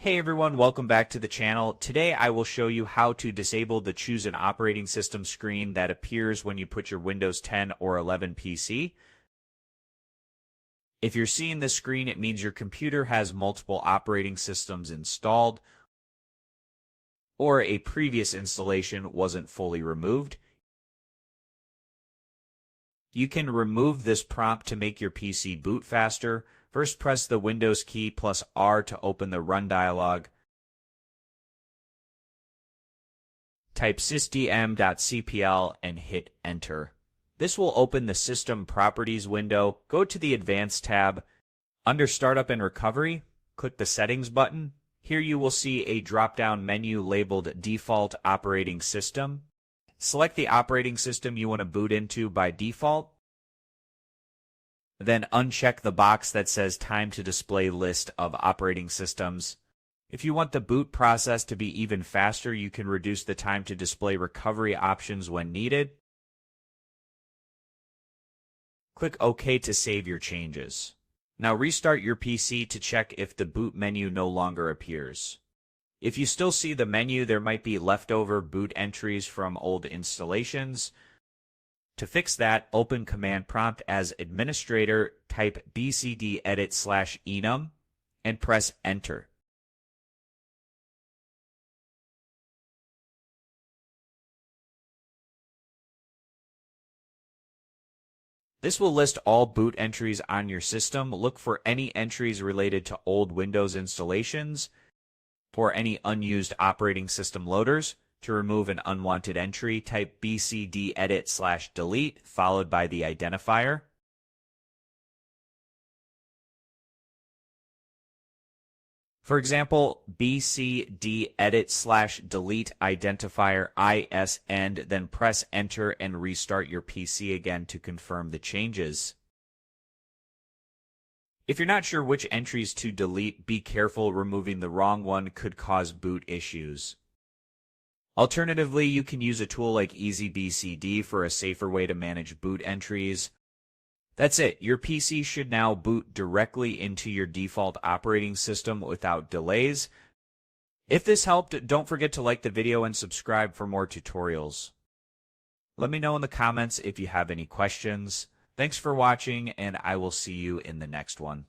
Hey everyone, welcome back to the channel. Today I will show you how to disable the Choose an Operating System screen that appears when you put your Windows 10 or 11 PC. If you're seeing this screen, it means your computer has multiple operating systems installed, or a previous installation wasn't fully removed. You can remove this prompt to make your PC boot faster. First, press the Windows key plus R to open the Run dialog. Type sysdm.cpl and hit Enter. This will open the System Properties window. Go to the Advanced tab. Under Startup and Recovery, click the Settings button. Here you will see a drop-down menu labeled Default Operating System. Select the operating system you want to boot into by default. Then uncheck the box that says Time to Display List of Operating Systems. If you want the boot process to be even faster, you can reduce the time to display recovery options when needed. Click OK to save your changes. Now restart your PC to check if the boot menu no longer appears. If you still see the menu, there might be leftover boot entries from old installations. To fix that, open Command Prompt as administrator, type bcdedit/enum, and press Enter. This will list all boot entries on your system. Look for any entries related to old Windows installations or any unused operating system loaders. To remove an unwanted entry, type bcdedit/delete followed by the identifier. For example, bcdedit/delete identifier ISEnd, then press Enter and restart your PC again to confirm the changes. If you're not sure which entries to delete, be careful. Removing the wrong one could cause boot issues. Alternatively, you can use a tool like EasyBCD for a safer way to manage boot entries. That's it. Your PC should now boot directly into your default operating system without delays. If this helped, don't forget to like the video and subscribe for more tutorials. Let me know in the comments if you have any questions. Thanks for watching, and I will see you in the next one.